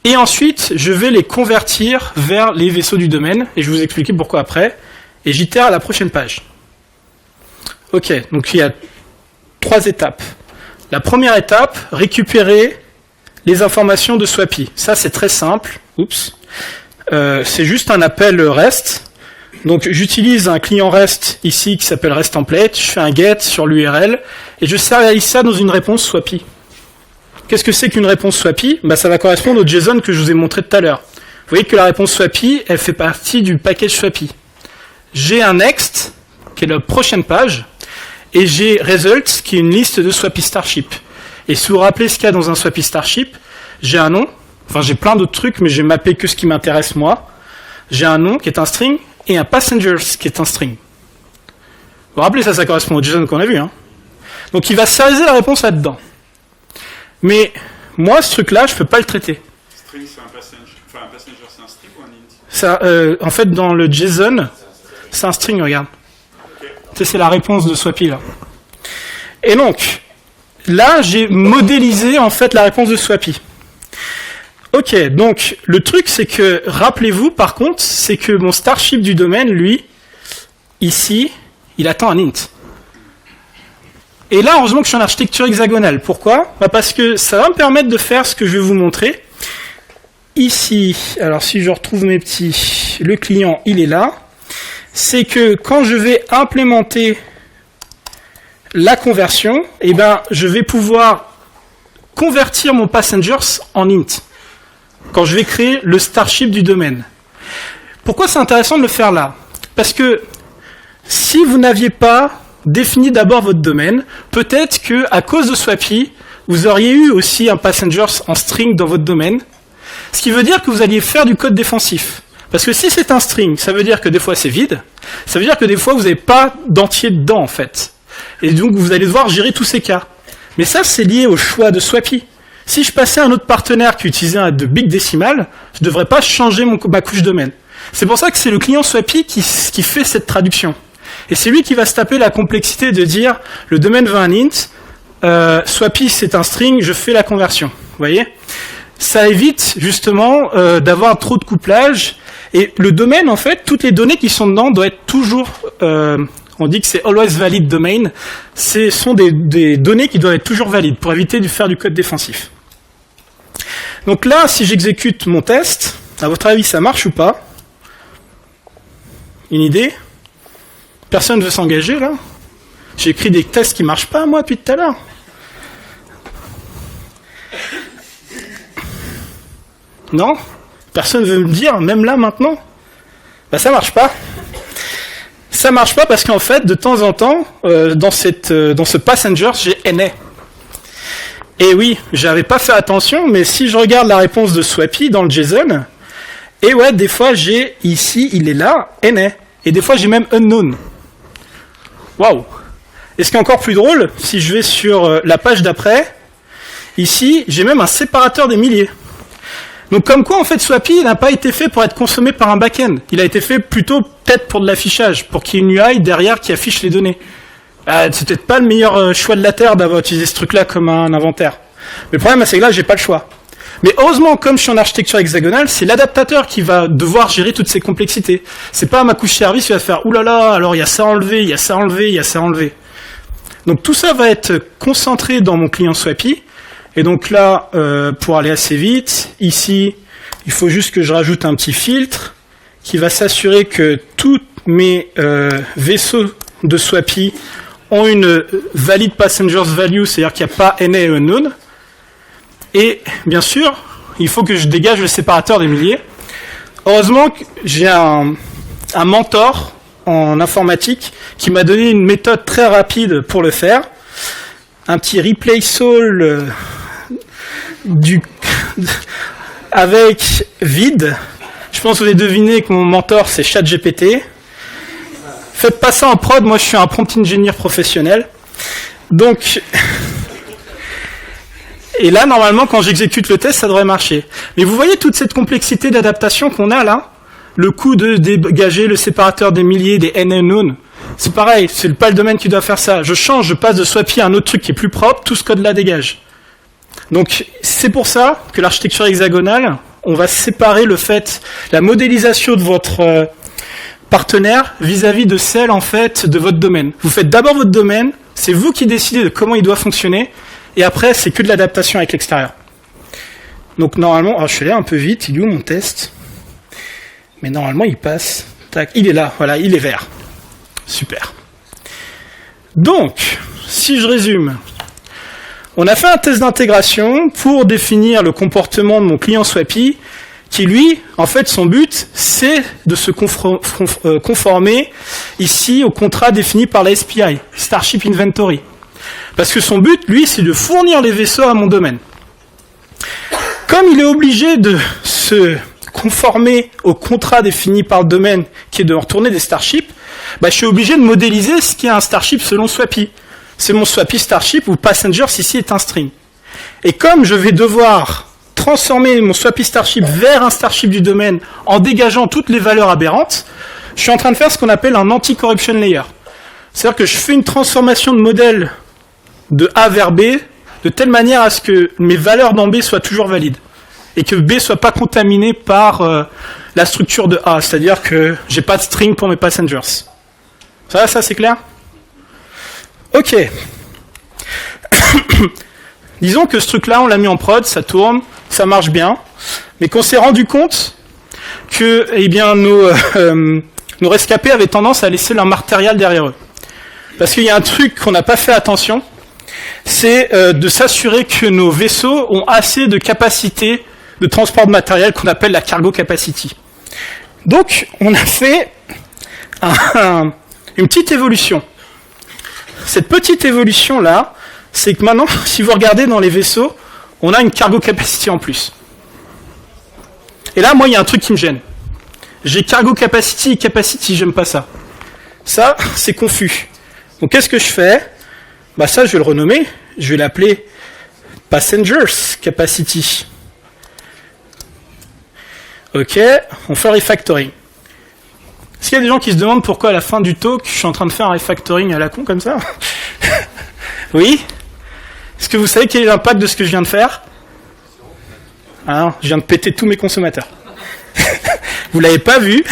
et ensuite, je vais les convertir vers les vaisseaux du domaine, et je vais vous expliquer pourquoi après, et j'itère à la prochaine page. Ok, donc il y a 3 étapes. La première étape, récupérer les informations de Swappy. Ça, c'est très simple. Oups. C'est juste un appel REST. Donc j'utilise un client REST ici qui s'appelle REST template, je fais un get sur l'URL, et je sérialise ça dans une réponse Swappy. Qu'est-ce que c'est qu'une réponse Swappy? Ça va correspondre au JSON que je vous ai montré tout à l'heure. Vous voyez que la réponse Swappy, elle fait partie du package Swappy. J'ai un next, qui est la prochaine page, et j'ai results, qui est une liste de Swappy Starship. Et si vous vous rappelez ce qu'il y a dans un Swappy Starship, j'ai un nom, j'ai plein d'autres trucs, mais j'ai mappé que ce qui m'intéresse moi. J'ai un nom qui est un string, et un passengers qui est un string. Vous vous rappelez, ça correspond au JSON qu'on a vu. Donc il va serialiser la réponse là-dedans. Mais moi, ce truc-là, je ne peux pas le traiter. String, c'est un passenger, c'est un string ou un int? En fait, dans le JSON, c'est un string, regarde. Okay. C'est la réponse de Swappy, là. Et donc, là, j'ai modélisé, en fait, la réponse de Swappy. Ok, donc, le truc, c'est que, rappelez-vous, par contre, c'est que mon Starship du domaine, lui, ici, il attend un int. Et là, heureusement que je suis en architecture hexagonale. Pourquoi? Parce que ça va me permettre de faire ce que je vais vous montrer. Ici, alors si je retrouve mes petits, le client, il est là. C'est que quand je vais implémenter la conversion, je vais pouvoir convertir mon passengers en int. Quand je vais créer le Starship du domaine. Pourquoi c'est intéressant de le faire là? Parce que si vous n'aviez pas définis d'abord votre domaine, peut-être que à cause de Swappy, vous auriez eu aussi un passengers en string dans votre domaine, ce qui veut dire que vous alliez faire du code défensif. Parce que si c'est un string, ça veut dire que des fois c'est vide, ça veut dire que des fois vous n'avez pas d'entier dedans en fait. Et donc vous allez devoir gérer tous ces cas. Mais ça c'est lié au choix de Swappy. Si je passais à un autre partenaire qui utilisait un de big décimal, je ne devrais pas changer ma couche domaine. C'est pour ça que c'est le client Swappy qui fait cette traduction. Et c'est lui qui va se taper la complexité de dire le domaine veut un int, Swappy c'est un string, je fais la conversion. Vous voyez? Ça évite justement d'avoir trop de couplage Et le domaine, en fait, toutes les données qui sont dedans doivent être toujours, on dit que c'est always valid domain, ce sont des données qui doivent être toujours valides pour éviter de faire du code défensif. Donc là, si j'exécute mon test, à votre avis, ça marche ou pas? Une idée? Personne ne veut s'engager, là? J'ai écrit des tests qui marchent pas, moi, depuis tout à l'heure. Non? Personne ne veut me dire, même là, maintenant? Ben, ça marche pas. Ça marche pas parce qu'en fait, de temps en temps, dans ce passenger, j'ai NA. Et oui, j'avais pas fait attention, mais si je regarde la réponse de Swappy dans le JSON, et ouais, des fois, j'ai ici, il est là, NA. Et des fois, j'ai même unknown. Waouh! Et ce qui est encore plus drôle, si je vais sur la page d'après, ici, j'ai même un séparateur des milliers. Donc comme quoi, en fait, Swappy, il n'a pas été fait pour être consommé par un back-end. Il a été fait plutôt peut-être pour de l'affichage, pour qu'il y ait une UI derrière qui affiche les données. C'est peut-être pas le meilleur choix de la Terre d'avoir utilisé ce truc-là comme un inventaire. Mais le problème, c'est que là, j'ai pas le choix. Mais heureusement, comme je suis en architecture hexagonale, c'est l'adaptateur qui va devoir gérer toutes ces complexités. C'est pas ma couche service qui va faire « oulala, alors il y a ça enlevé, il y a ça enlevé, il y a ça enlevé ». Donc tout ça va être concentré dans mon client Swappy. Et donc là, pour aller assez vite, ici, il faut juste que je rajoute un petit filtre qui va s'assurer que tous mes vaisseaux de Swappy ont une valid passengers value, c'est-à-dire qu'il n'y a pas NA et unknown. Et bien sûr, il faut que je dégage le séparateur des milliers. Heureusement que j'ai un mentor en informatique qui m'a donné une méthode très rapide pour le faire. Un petit replace all avec vide. Je pense que vous avez deviné que mon mentor c'est ChatGPT. Faites pas ça en prod, moi je suis un prompt engineer professionnel. Donc, et là normalement quand j'exécute le test ça devrait marcher. Mais vous voyez toute cette complexité d'adaptation qu'on a là? Le coût de dégager le séparateur des milliers, des N unknown, c'est pareil, c'est pas le domaine qui doit faire ça. Je change, je passe de Swappy à un autre truc qui est plus propre, tout ce code-là dégage. Donc c'est pour ça que l'architecture hexagonale, on va séparer le fait, la modélisation de votre partenaire vis-à-vis de celle en fait de votre domaine. Vous faites d'abord votre domaine, c'est vous qui décidez de comment il doit fonctionner, et après c'est que de l'adaptation avec l'extérieur. Donc normalement, alors je suis allé un peu vite, il est où mon test? Mais normalement, il passe. Tac, il est là, voilà, il est vert. Super. Donc, si je résume, on a fait un test d'intégration pour définir le comportement de mon client Swappy, qui lui, en fait, son but, c'est de se conformer ici au contrat défini par la SPI, Starship Inventory. Parce que son but, lui, c'est de fournir les vaisseaux à mon domaine. Comme il est obligé de se conformer au contrat défini par le domaine qui est de retourner des starships, je suis obligé de modéliser ce qu'est un starship selon Swappy. C'est mon Swappy starship où passengers ici est un string. Et comme je vais devoir transformer mon Swappy starship vers un starship du domaine en dégageant toutes les valeurs aberrantes, je suis en train de faire ce qu'on appelle un anti-corruption layer. C'est-à-dire que je fais une transformation de modèle de A vers B de telle manière à ce que mes valeurs dans B soient toujours valides. Et que B soit pas contaminé par la structure de A, c'est-à-dire que j'ai pas de string pour mes passengers. Ça c'est clair? Ok. Disons que ce truc-là, on l'a mis en prod, ça tourne, ça marche bien, mais qu'on s'est rendu compte que nos rescapés avaient tendance à laisser leur matériel derrière eux. Parce qu'il y a un truc qu'on n'a pas fait attention, c'est de s'assurer que nos vaisseaux ont assez de capacité de transport de matériel qu'on appelle la cargo capacity. Donc, on a fait une petite évolution. Cette petite évolution-là, c'est que maintenant, si vous regardez dans les vaisseaux, on a une cargo capacity en plus. Et là, moi, il y a un truc qui me gêne. J'ai cargo capacity et capacity, j'aime pas ça. Ça, c'est confus. Donc, qu'est-ce que je fais? Ça, je vais le renommer. Je vais l'appeler passengers capacity. Ok, on fait un refactoring. Est-ce qu'il y a des gens qui se demandent pourquoi à la fin du talk, je suis en train de faire un refactoring à la con comme ça? Oui? Est-ce que vous savez quel est l'impact de ce que je viens de faire? Je viens de péter tous mes consommateurs. Vous l'avez pas vu,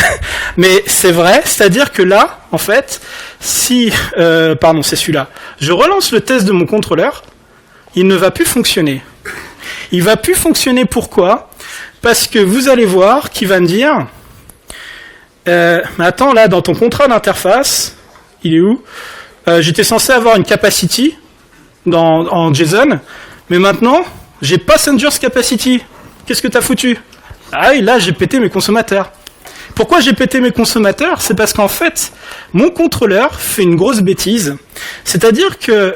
mais c'est vrai. C'est-à-dire que là, en fait, si, c'est celui-là. Je relance le test de mon contrôleur, il ne va plus fonctionner. Il va plus fonctionner. Pourquoi ? Parce que vous allez voir qu'il va me dire, mais attends, là, dans ton contrat d'interface, il est où ? J'étais censé avoir une capacity en JSON, mais maintenant, j'ai passengers capacity. Qu'est-ce que t'as foutu ? Ah oui, là, j'ai pété mes consommateurs. Pourquoi j'ai pété mes consommateurs ? C'est parce qu'en fait, mon contrôleur fait une grosse bêtise. C'est-à-dire que,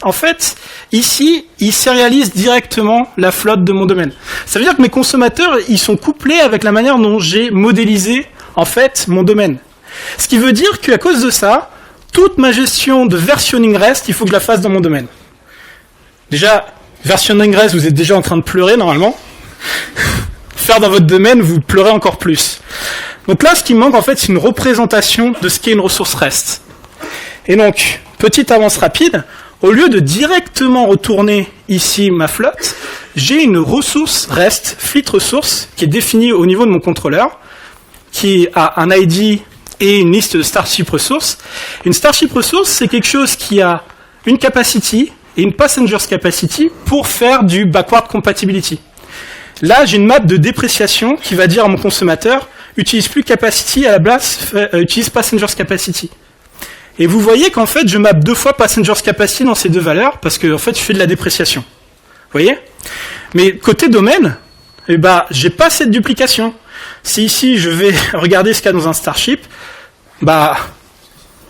en fait, ici, il sérialise directement la flotte de mon domaine. Ça veut dire que mes consommateurs, ils sont couplés avec la manière dont j'ai modélisé, en fait, mon domaine. Ce qui veut dire qu'à cause de ça, toute ma gestion de versionning REST, il faut que je la fasse dans mon domaine. Déjà, versionning REST, vous êtes déjà en train de pleurer, normalement. Faire dans votre domaine, vous pleurez encore plus. Donc là, ce qui me manque, en fait, c'est une représentation de ce qu'est une ressource REST. Et donc, petite avance rapide, au lieu de directement retourner ici ma flotte, j'ai une ressource REST, fleet resource, qui est définie au niveau de mon contrôleur, qui a un ID et une liste de Starship Resources. Une Starship Resource, c'est quelque chose qui a une capacity et une passengers capacity pour faire du backward compatibility. Là, j'ai une map de dépréciation qui va dire à mon consommateur, utilise plus capacity, à la place, utilise passengers capacity. Et vous voyez qu'en fait, je map 2 fois passengers capacity dans ces deux valeurs, parce que en fait, je fais de la dépréciation. Vous voyez ? Mais côté domaine, j'ai pas cette duplication. Si ici, je vais regarder ce qu'il y a dans un Starship,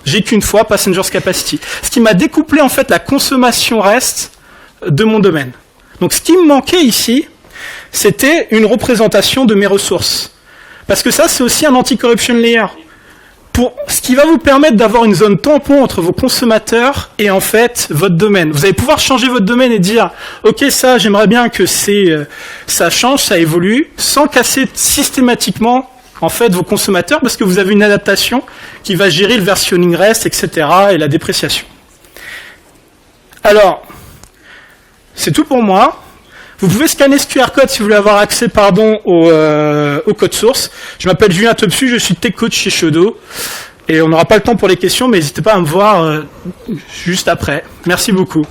j'ai qu'une fois passengers capacity. Ce qui m'a découplé, en fait, la consommation REST de mon domaine. Donc, ce qui me manquait ici, c'était une représentation de mes ressources. Parce que ça, c'est aussi un anti-corruption layer. Ce qui va vous permettre d'avoir une zone tampon entre vos consommateurs et en fait votre domaine. Vous allez pouvoir changer votre domaine et dire « Ok, ça, j'aimerais bien que ça change, ça évolue », sans casser systématiquement en fait vos consommateurs parce que vous avez une adaptation qui va gérer le versionning REST, etc. et la dépréciation. Alors, c'est tout pour moi. Vous pouvez scanner ce QR code si vous voulez avoir accès au code source. Je m'appelle Julien Topsu, je suis tech coach chez Shodo. Et on n'aura pas le temps pour les questions, mais n'hésitez pas à me voir juste après. Merci beaucoup.